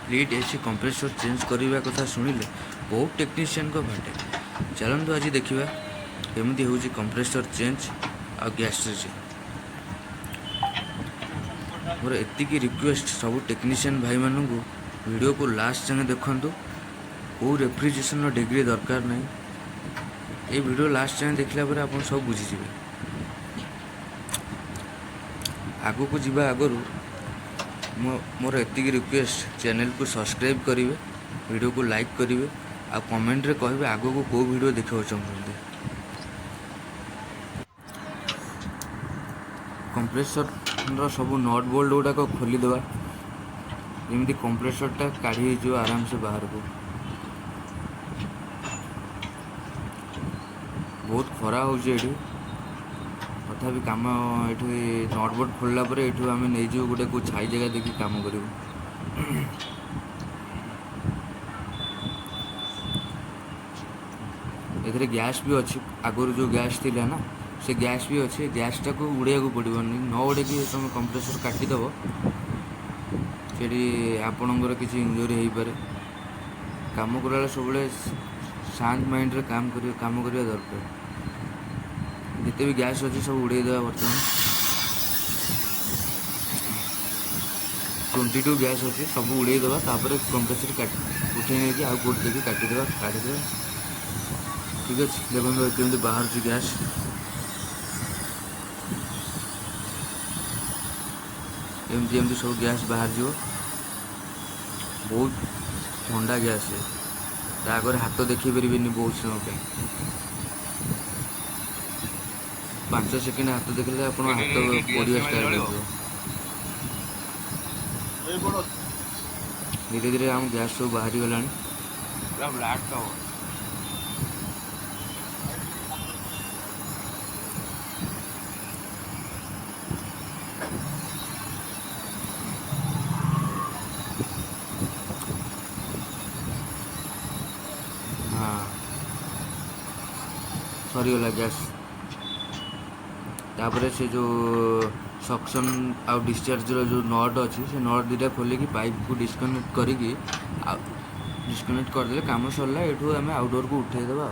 Split AC compressor change करने कथा शुणिले बहुत टेक्नीशियन को बाटे। चलतु आज देखा केमी हूँ कंप्रेसर चेंज आ गैस। मोर एतिकी रिक्वेस्ट सब टेक्नीशियन भाई मानू वीडियो को लास्ट जाए देखूँ। कौ रेफ्रिजरेशन डिग्री दरकार नहीं, ये वीडियो लास्ट जाए देखला पर आप सब बुझीजे। आगू को जीवा आगु मोर एतिकी रिक्वेस्ट चैनल को सब्सक्राइब करेंगे, वीडियो को लाइक करेंगे, आ कमेंट रे कहे आगू को कौ वीडियो देखा चाहते। कंप्रेसर सब नट बोल्ट गुड़ाक खोलीदेवा जमी कंप्रेसरटा काढ़ी आराम से बाहर को। बहुत खरा हो तथापि कम ये नट बोल्ट खोलला ये आम नहीं गोटे को छाई जगह देखी कम कर। ए गैस भी अच्छी, आगुरी जो गैस थी ना से गैस भी अच्छे। गैसटा को उड़ाइया पड़ोनी, न उड़े तुम कंप्रेसर काटिदेव से आपणकर किसी इंजुरी हो पारे। कम करा सब शांत माइंड रे काम करवा दरकार। जिते भी गैस अच्छी सब उड़ेदेवा। बर्तमान 22 गैस अच्छी सब उड़ेदेवा, कंप्रेसर उठे नहीं आउ गोट देखिए काटिदेवा काढ़ीदेवा। ठीक अच्छे देखो केमी बाहर गैस। एमती एमती सब गैस बाहर जो बहुत ठंडा गैस है। आगे हाथ देखी पारे बहुत समय पे 5 सेकेंड हाथ देखले आप हाथ पड़ा स्टार्ट हो। धीरे धीरे आम गैस सब बाहरी गला। हाँ सरीगला गैस। तापर से जो सक्शन आ डिस्चार्ज जो नट अच्छी से नट दुटा खोलिकी पाइप को डिस्कनेक्ट करके डिस्कनेक्ट करदे काम सरला। एठू आम आउटडोर को उठेदेवा।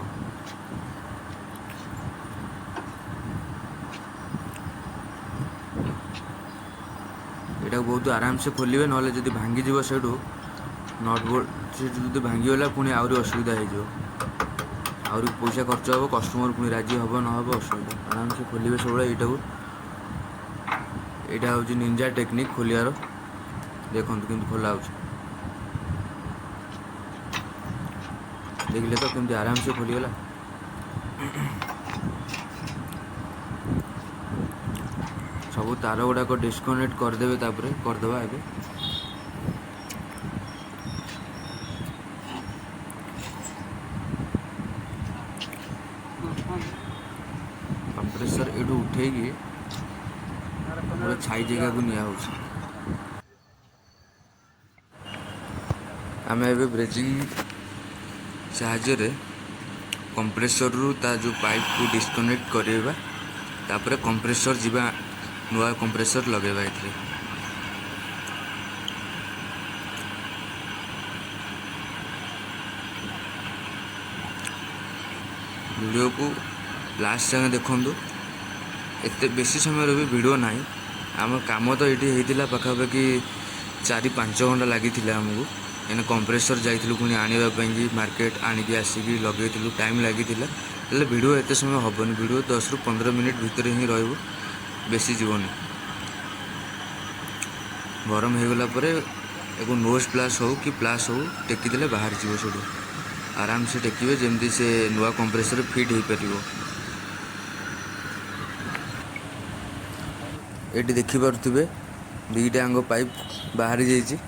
यहाँ बहुत आराम से खोलिए, ना जब भांगीज से नट बोल्ट से भांगीगला पुणी आहरी असुविधा हो, आहरी पैसा खर्च हे, कस्टमर पुणी राजी हम न हम असुविधा। आराम से खोलिए सब यहाँ। यहाँ हूँ निंजा टेक्निक खोलियार। देखो कि खोला हो देखले तो कमी आराम से खोलीगला। सब तार गुड़ाक डिस्कनेक्ट करदे करदेवा। ए कंप्रेसर ये उठे पूरा छाई जगह को निया आम ए ब्रेजिंग साहाय्य कंप्रेसर रु ता जो पाइप को डिस्कनेक्ट करवा। तापर कंप्रेसर जीवा नुआ कंप्रेसर लगेगा। ये वीडियो को लास्ट जाए देखूँ। एत बेसी समय भी वीडियो ना आम कम तो ये होता पाखापाखि 4-5 घंटा लगी आमको। एने कंप्रेसर जाइलु पुणी आने मार्केट आनिकी आसिकी लगे टाइम लगी। वीडियो एत समय हेनी, वीडियो 10 ରୁ 15 मिनट भितर ही रही बेसी जीवन। गरम हो गला एक नोज प्लास हो कि प्लास हो टेकीदे बाहर जीव सब आराम से टेकिए जमती से नुआ कंप्रेसर फिट हो पार। ये देखिपे दुईटा अंग पाइप बाहरी जाइए।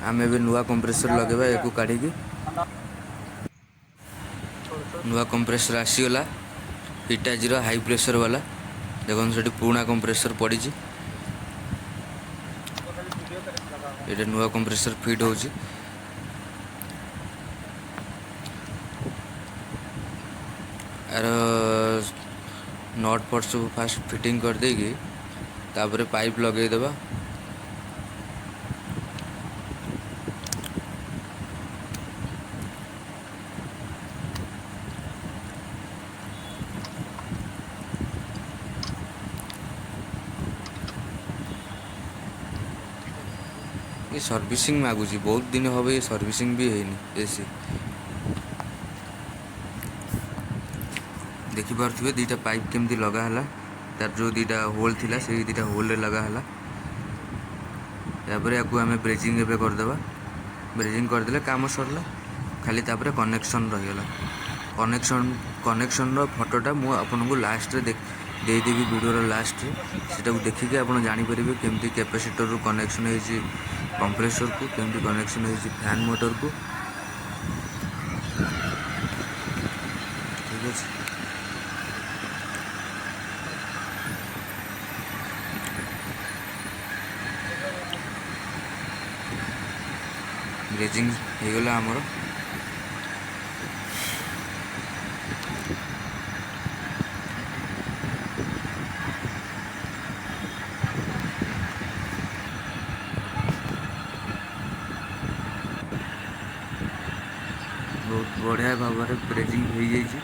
आम ए नुआ कंप्रेसर लगेगा या काढ़ी नुआ कंप्रेसर आसीगला हिटाजीर हाई प्रेशर वाला। देखो से पुराना कंप्रेसर पड़ी। ये नुआ कंप्रेसर फिट हो यार नट फट सब फास्ट फिटिंग कर देगी तापर पाइप लगेदेवा। ये सर्विसिंग मागुची बहुत दिन हम ये सर्विसिंग भी है एसी देखिपे दुईटा पाइप केमती लगाला तार जो दुईटा होल थिला से दुईटा होल लगाला यापर या आम ब्रेजिंग एवं करदे ब्रेजिंग करदे काम सरला खाली तापर कनेक्शन रहीगला कनेक्शन फोटोटा मु आपको लास्ट देदेवी वीडियो लास्ट से देखिए आप जापर केमती कैपेसिटर रू कनेक्शन होती कंप्रेसर को केमती कनेक्शन होती फैन मोटर को ठीक है। ब्रेजिंग होगला आमर बहुत बढ़िया भाव में ब्रेजिंग हो जाइए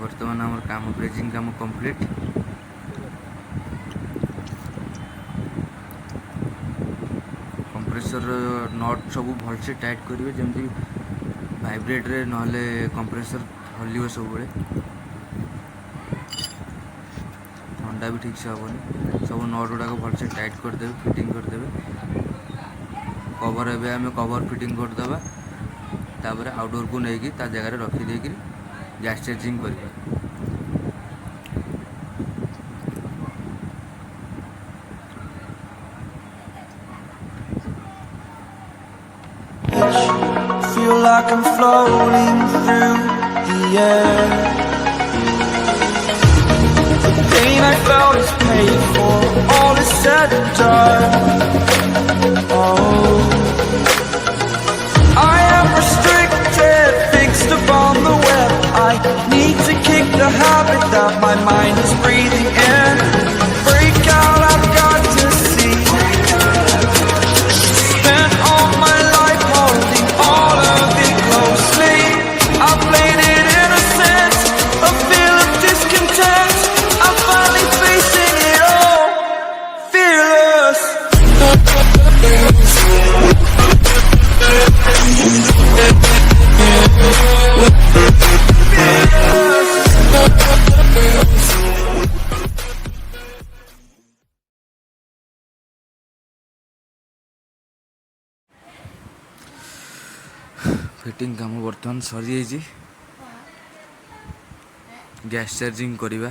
बर्तमान आम काम ब्रेजिंग काम कंप्लीट कंप्रेसर नट सब भलसे टाइट करेंगे जमी वाइब्रेट रे नहले कंप्रेसर हल्व सब ठंडा भी ठीक से हेनी सब नट गुड़ाक भलसे टाइट करदे फिटिंग करदे कवर एवं आम कवर फिटिंग करदे तापर आउटडोर को लेकिन ता जगह रखीदे गैस चार्जिंग कर Feel like I'm floating through the air. The pain I felt is paid for, all is said and done. Oh, I am restricted, fixed upon the web. I need to kick the habit that my mind is breathing in. Break out, I've got to see. Spent all my life holding all of it closely. I played it innocent, a feel of discontent. I'm finally facing it all, fearless. Fitting काम बर्तमान सरी जाइए gas charging करवा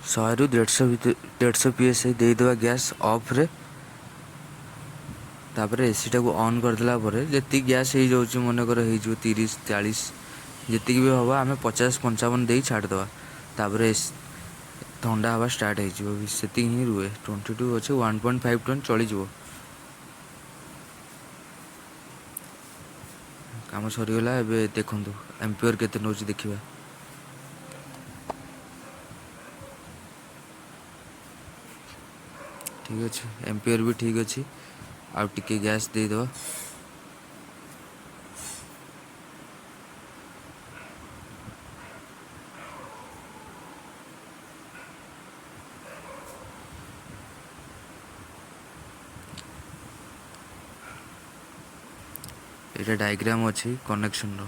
शहे रु 150 PS देदेवा gas off रे तापर AC टाक ऑन करदेला जी गैस हो जाऊँ मनकर हो 30-40 जी भी हम आम 50-55 दे छाड़दे तापर ठंडा हवा स्टार्ट हो ही रुए 22 अच्छे 1.5 टन चलीज काम सरीगला एवं देखु एम्पियर केते नौ देखा ठीक अच्छे एम्पियर भी ठीक अच्छे आउ टिके गैस देदेव ये डायग्राम अच्छी कनेक्शन रो